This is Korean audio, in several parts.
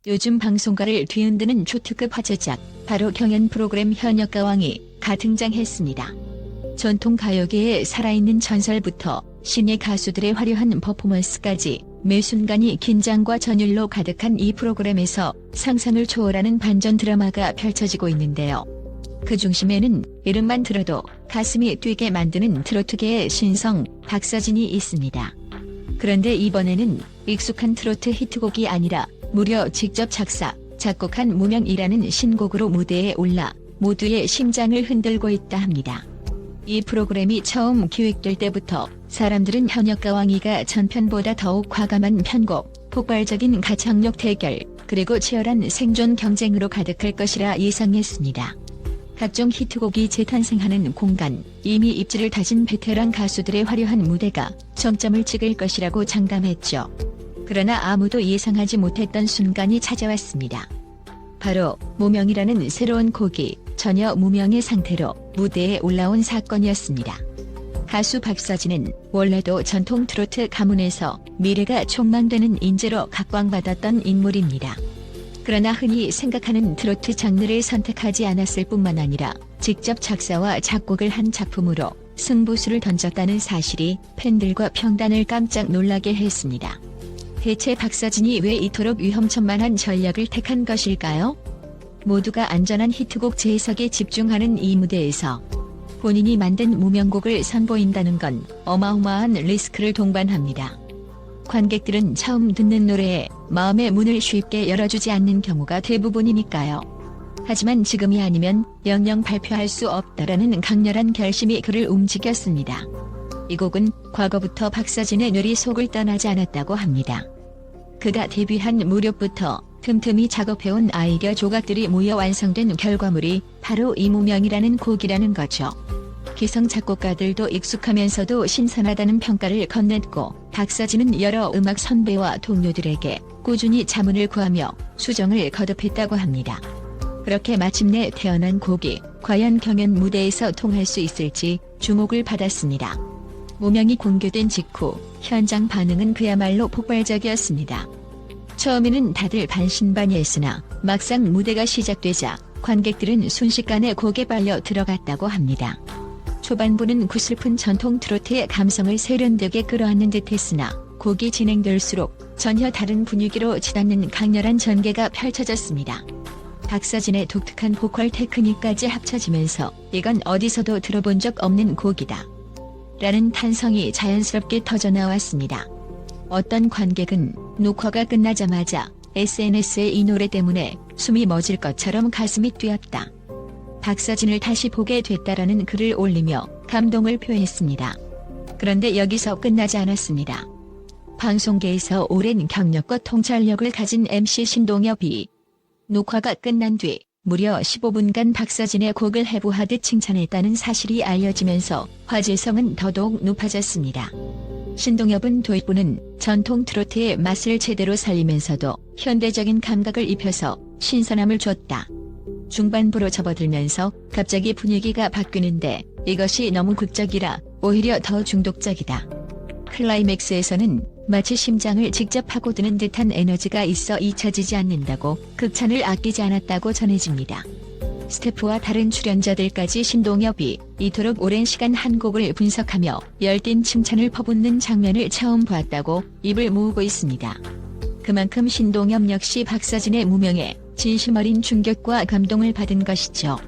요즘 방송가를 뒤흔드는 초특급 화제작, 바로 경연 프로그램 현역가왕이 가등장했습니다. 전통 가요계의 살아있는 전설부터 신예 가수들의 화려한 퍼포먼스까지 매 순간이 긴장과 전율로 가득한 이 프로그램에서 상상을 초월하는 반전 드라마가 펼쳐지고 있는데요. 그 중심에는 이름만 들어도 가슴이 뛰게 만드는 트로트계의 신성 박서진이 있습니다. 그런데 이번에는 익숙한 트로트 히트곡이 아니라 무려 직접 작사, 작곡한 무명이라는 신곡으로 무대에 올라 모두의 심장을 흔들고 있다 합니다. 이 프로그램이 처음 기획될 때부터 사람들은 현역가왕이가 전편보다 더욱 과감한 편곡, 폭발적인 가창력 대결, 그리고 치열한 생존 경쟁으로 가득할 것이라 예상했습니다. 각종 히트곡이 재탄생하는 공간, 이미 입지를 다진 베테랑 가수들의 화려한 무대가 정점을 찍을 것이라고 장담했죠. 그러나 아무도 예상하지 못했던 순간이 찾아왔습니다. 바로 무명이라는 새로운 곡이 전혀 무명의 상태로 무대에 올라온 사건이었습니다. 가수 박서진은 원래도 전통 트로트 가문에서 미래가 촉망되는 인재로 각광받았던 인물입니다. 그러나 흔히 생각하는 트로트 장르를 선택하지 않았을 뿐만 아니라 직접 작사와 작곡을 한 작품으로 승부수를 던졌다는 사실이 팬들과 평단을 깜짝 놀라게 했습니다. 대체 박서진이 왜 이토록 위험천만한 전략을 택한 것일까요? 모두가 안전한 히트곡 재해석에 집중하는 이 무대에서 본인이 만든 무명곡을 선보인다는 건 어마어마한 리스크를 동반합니다. 관객들은 처음 듣는 노래에 마음의 문을 쉽게 열어주지 않는 경우가 대부분이니까요. 하지만 지금이 아니면 영영 발표할 수 없다라는 강렬한 결심이 그를 움직였습니다. 이 곡은 과거부터 박서진의 뇌리 속을 떠나지 않았다고 합니다. 그가 데뷔한 무렵부터 틈틈이 작업해온 아이디어 조각들이 모여 완성된 결과물이 바로 이 무명이라는 곡이라는 거죠. 기성 작곡가들도 익숙하면서도 신선하다는 평가를 건넸고 박서진은 여러 음악 선배와 동료들에게 꾸준히 자문을 구하며 수정을 거듭했다고 합니다. 그렇게 마침내 태어난 곡이 과연 경연 무대에서 통할 수 있을지 주목을 받았습니다. 무명이 공개된 직후 현장 반응은 그야말로 폭발적이었습니다. 처음에는 다들 반신반의했으나 막상 무대가 시작되자 관객들은 순식간에 곡에 빨려 들어갔다고 합니다. 초반부는 구슬픈 전통 트로트의 감성을 세련되게 끌어안는 듯했으나 곡이 진행될수록 전혀 다른 분위기로 치닫는 강렬한 전개가 펼쳐졌습니다. 박서진의 독특한 보컬 테크닉까지 합쳐지면서 이건 어디서도 들어본 적 없는 곡이다 라는 탄성이 자연스럽게 터져나왔습니다. 어떤 관객은 녹화가 끝나자마자 SNS에 이 노래 때문에 숨이 멎을 것처럼 가슴이 뛰었다. 박서진을 다시 보게 됐다라는 글을 올리며 감동을 표했습니다. 그런데 여기서 끝나지 않았습니다. 방송계에서 오랜 경력과 통찰력을 가진 MC 신동엽이 녹화가 끝난 뒤 무려 15분간 박서진의 곡을 해부하듯 칭찬했다는 사실이 알려지면서 화제성은 더더욱 높아졌습니다. 신동엽은 도입부는 전통 트로트의 맛을 제대로 살리면서도 현대적인 감각을 입혀서 신선함을 줬다. 중반부로 접어들면서 갑자기 분위기가 바뀌는데 이것이 너무 극적이라 오히려 더 중독적이다. 클라이맥스에서는 마치 심장을 직접 파고드는 듯한 에너지가 있어 잊혀지지 않는다고 극찬을 아끼지 않았다고 전해집니다. 스태프와 다른 출연자들까지 신동엽이 이토록 오랜 시간 한 곡을 분석하며 열띤 칭찬을 퍼붓는 장면을 처음 봤다고 입을 모으고 있습니다. 그만큼 신동엽 역시 박서진의 무명에 진심 어린 충격과 감동을 받은 것이죠.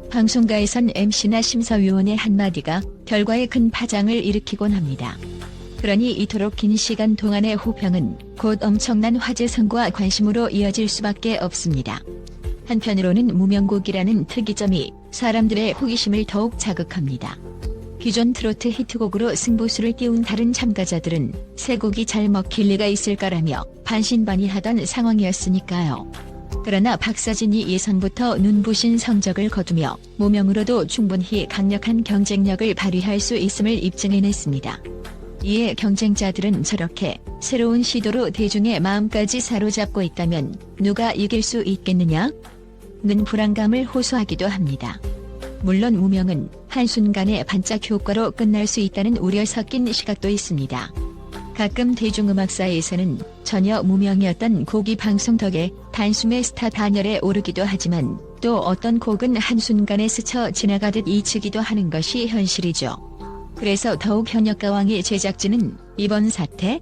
방송가에선 MC나 심사위원의 한마디가 결과에 큰 파장을 일으키곤 합니다. 그러니 이토록 긴 시간 동안의 호평은 곧 엄청난 화제성과 관심으로 이어질 수밖에 없습니다. 한편으로는 무명곡이라는 특이점이 사람들의 호기심을 더욱 자극합니다. 기존 트로트 히트곡으로 승부수를 띄운 다른 참가자들은 새 곡이 잘 먹힐 리가 있을까라며 반신반의하던 상황이었으니까요. 그러나 박서진이 예선부터 눈부신 성적을 거두며 무명으로도 충분히 강력한 경쟁력을 발휘할 수 있음을 입증해냈습니다. 이에 경쟁자들은 저렇게 새로운 시도로 대중의 마음까지 사로잡고 있다면 누가 이길 수 있겠느냐? 는 불안감을 호소하기도 합니다. 물론 무명은 한순간의 반짝 효과로 끝날 수 있다는 우려 섞인 시각도 있습니다. 가끔 대중음악사에서는 전혀 무명이었던 곡이 방송 덕에 단숨에 스타 반열에 오르기도 하지만 또 어떤 곡은 한순간에 스쳐 지나가듯 잊히기도 하는 것이 현실이죠. 그래서 더욱 현역가왕의 제작진은 이번 사태를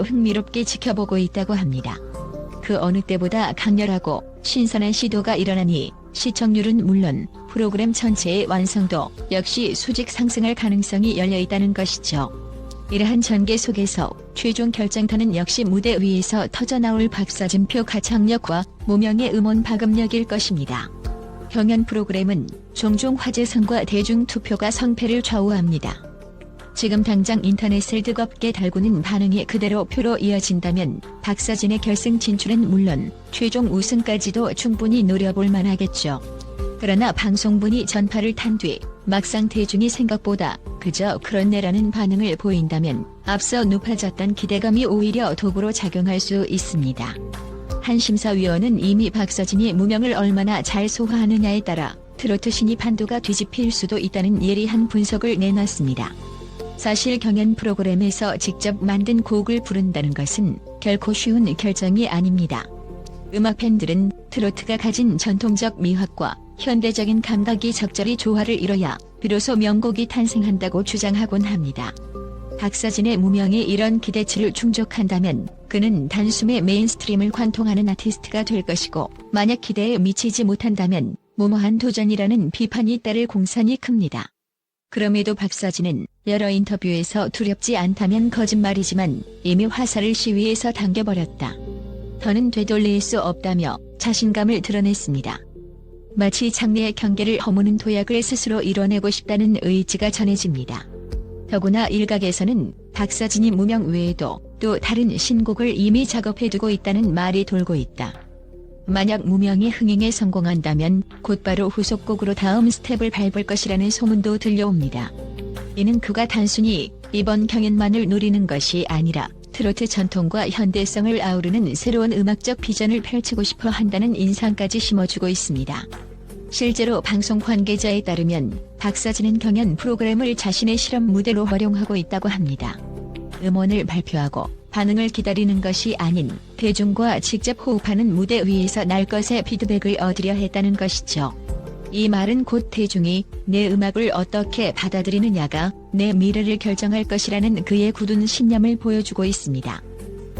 흥미롭게 지켜보고 있다고 합니다. 그 어느 때보다 강렬하고 신선한 시도가 일어나니 시청률은 물론 프로그램 전체의 완성도 역시 수직 상승할 가능성이 열려있다는 것이죠. 이러한 전개 속에서 최종 결정타는 역시 무대 위에서 터져나올 박사진표 가창력과 무명의 음원 파급력일 것입니다. 경연 프로그램은 종종 화제성과 대중투표가 성패를 좌우합니다. 지금 당장 인터넷을 뜨겁게 달구는 반응이 그대로 표로 이어진다면 박사진의 결승 진출은 물론 최종 우승까지도 충분히 노려볼 만하겠죠. 그러나 방송분이 전파를 탄 뒤 막상 대중이 생각보다 그저 그렇네라는 반응을 보인다면 앞서 높아졌던 기대감이 오히려 도구로 작용할 수 있습니다. 한 심사위원은 이미 박서진이 무명을 얼마나 잘 소화하느냐에 따라 트로트 신입 판도가 뒤집힐 수도 있다는 예리한 분석을 내놨습니다. 사실 경연 프로그램에서 직접 만든 곡을 부른다는 것은 결코 쉬운 결정이 아닙니다. 음악 팬들은 트로트가 가진 전통적 미학과 현대적인 감각이 적절히 조화를 이뤄야 비로소 명곡이 탄생한다고 주장하곤 합니다. 박서진의 무명이 이런 기대치를 충족한다면 그는 단숨에 메인스트림을 관통하는 아티스트가 될 것이고 만약 기대에 미치지 못한다면 무모한 도전이라는 비판이 따를 공산이 큽니다. 그럼에도 박서진은 여러 인터뷰에서 두렵지 않다면 거짓말이지만 이미 화살을 시위에서 당겨버렸다. 더는 되돌릴 수 없다며 자신감을 드러냈습니다. 마치 장래의 경계를 허무는 도약을 스스로 이뤄내고 싶다는 의지가 전해집니다. 더구나 일각에서는 박서진이 무명 외에도 또 다른 신곡을 이미 작업해두고 있다는 말이 돌고 있다. 만약 무명이 흥행에 성공한다면 곧바로 후속곡으로 다음 스텝을 밟을 것이라는 소문도 들려옵니다. 이는 그가 단순히 이번 경연만을 노리는 것이 아니라 트로트 전통과 현대성을 아우르는 새로운 음악적 비전을 펼치고 싶어 한다는 인상까지 심어주고 있습니다. 실제로 방송 관계자에 따르면 박서진은 경연 프로그램을 자신의 실험 무대로 활용하고 있다고 합니다. 음원을 발표하고 반응을 기다리는 것이 아닌 대중과 직접 호흡하는 무대 위에서 날 것의 피드백을 얻으려 했다는 것이죠. 이 말은 곧 대중이 내 음악을 어떻게 받아들이느냐가 내 미래를 결정할 것이라는 그의 굳은 신념을 보여주고 있습니다.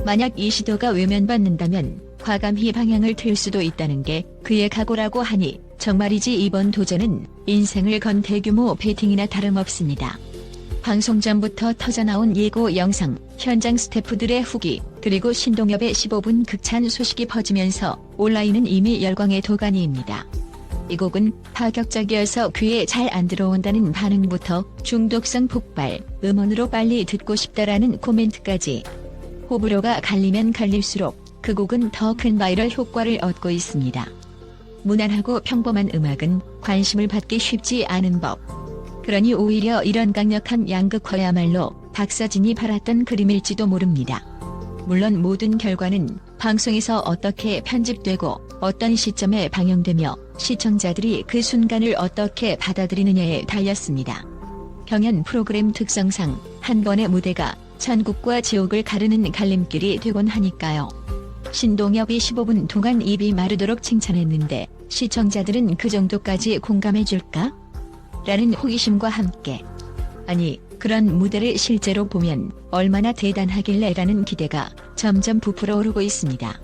만약 이 시도가 외면받는다면 과감히 방향을 틀 수도 있다는 게 그의 각오라고 하니 정말이지 이번 도전은 인생을 건 대규모 베팅이나 다름없습니다. 방송 전부터 터져나온 예고 영상, 현장 스태프들의 후기, 그리고 신동엽의 15분 극찬 소식이 퍼지면서 온라인은 이미 열광의 도가니입니다. 이 곡은 파격적이어서 귀에 잘 안 들어온다는 반응부터 중독성 폭발, 음원으로 빨리 듣고 싶다라는 코멘트까지. 호불호가 갈리면 갈릴수록 그 곡은 더 큰 바이럴 효과를 얻고 있습니다. 무난하고 평범한 음악은 관심을 받기 쉽지 않은 법. 그러니 오히려 이런 강력한 양극화야말로 박서진이 바랐던 그림일지도 모릅니다. 물론 모든 결과는 방송에서 어떻게 편집되고 어떤 시점에 방영되며 시청자들이 그 순간을 어떻게 받아들이느냐에 달렸습니다. 경연 프로그램 특성상 한 번의 무대가 천국과 지옥을 가르는 갈림길이 되곤 하니까요. 신동엽이 15분 동안 입이 마르도록 칭찬했는데 시청자들은 그 정도까지 공감해줄까? 라는 호기심과 함께 아니 그런 무대를 실제로 보면 얼마나 대단하길래 라는 기대가 점점 부풀어 오르고 있습니다.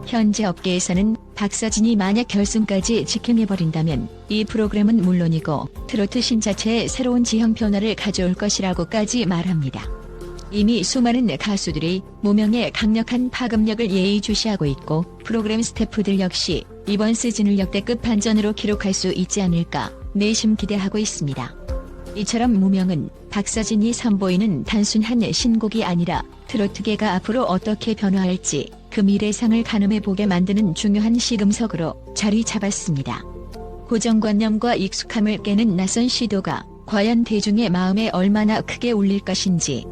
현재 업계에서는 박서진이 만약 결승까지 직행해버린다면 이 프로그램은 물론이고 트로트 신 자체에 새로운 지형 변화를 가져올 것이라고까지 말합니다. 이미 수많은 가수들이 무명의 강력한 파급력을 예의주시하고 있고 프로그램 스태프들 역시 이번 시즌을 역대급 반전으로 기록할 수 있지 않을까 내심 기대하고 있습니다. 이처럼 무명은 박서진이 선보이는 단순한 신곡이 아니라 트로트계가 앞으로 어떻게 변화할지 그 미래상을 가늠해보게 만드는 중요한 시금석으로 자리 잡았습니다. 고정관념과 익숙함을 깨는 낯선 시도가 과연 대중의 마음에 얼마나 크게 울릴 것인지,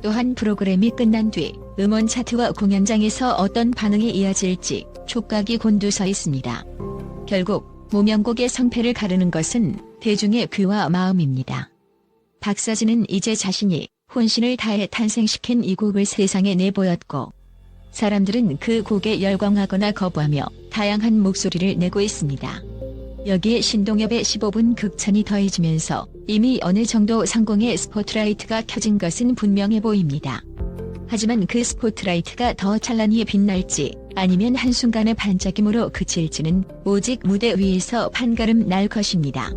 또한 프로그램이 끝난 뒤 음원 차트와 공연장에서 어떤 반응이 이어질지 촉각이 곤두서 있습니다. 결국 무명곡의 성패를 가르는 것은 대중의 귀와 마음입니다. 박서진은 이제 자신이 혼신을 다해 탄생시킨 이 곡을 세상에 내보였고 사람들은 그 곡에 열광하거나 거부하며 다양한 목소리를 내고 있습니다. 여기에 신동엽의 15분 극찬이 더해지면서 이미 어느 정도 성공의 스포트라이트가 켜진 것은 분명해 보입니다. 하지만 그 스포트라이트가 더 찬란히 빛날지 아니면 한순간의 반짝임으로 그칠지는 오직 무대 위에서 판가름 날 것입니다.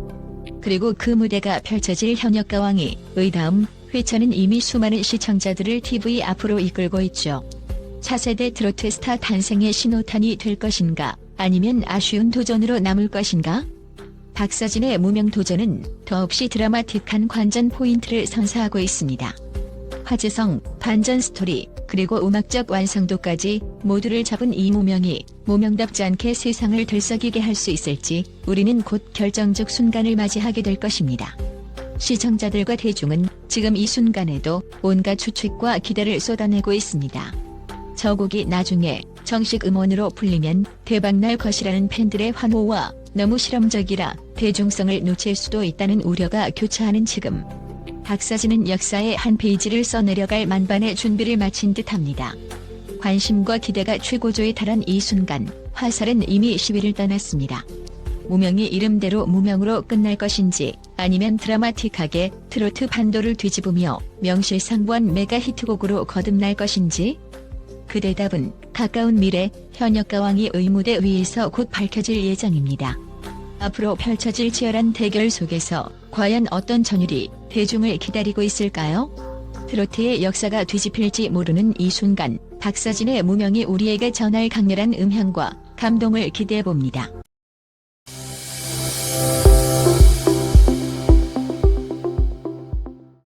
그리고 그 무대가 펼쳐질 현역가왕이 의 다음 회차는 이미 수많은 시청자들을 TV 앞으로 이끌고 있죠. 차세대 트로트 스타 탄생의 신호탄이 될 것인가 아니면 아쉬운 도전으로 남을 것인가? 박서진의 무명 도전은 더없이 드라마틱한 관전 포인트를 선사하고 있습니다. 화제성, 반전 스토리, 그리고 음악적 완성도까지 모두를 잡은 이 무명이 무명답지 않게 세상을 들썩이게 할 수 있을지 우리는 곧 결정적 순간을 맞이하게 될 것입니다. 시청자들과 대중은 지금 이 순간에도 온갖 추측과 기대를 쏟아내고 있습니다. 저 곡이 나중에 정식 음원으로 풀리면 대박날 것이라는 팬들의 환호와 너무 실험적이라 대중성을 놓칠 수도 있다는 우려가 교차하는 지금 박서진은 역사의 한 페이지를 써내려갈 만반의 준비를 마친 듯합니다. 관심과 기대가 최고조에 달한 이 순간 화살은 이미 시위를 떠났습니다. 무명이 이름대로 무명으로 끝날 것인지 아니면 드라마틱하게 트로트 판도를 뒤집으며 명실상부한 메가 히트곡으로 거듭날 것인지 그 대답은 가까운 미래 현역가왕이 의무대 위에서 곧 밝혀질 예정입니다. 앞으로 펼쳐질 치열한 대결 속에서 과연 어떤 전율이 대중을 기다리고 있을까요? 트로트의 역사가 뒤집힐지 모르는 이 순간 박서진의 무명이 우리에게 전할 강렬한 음향과 감동을 기대해봅니다.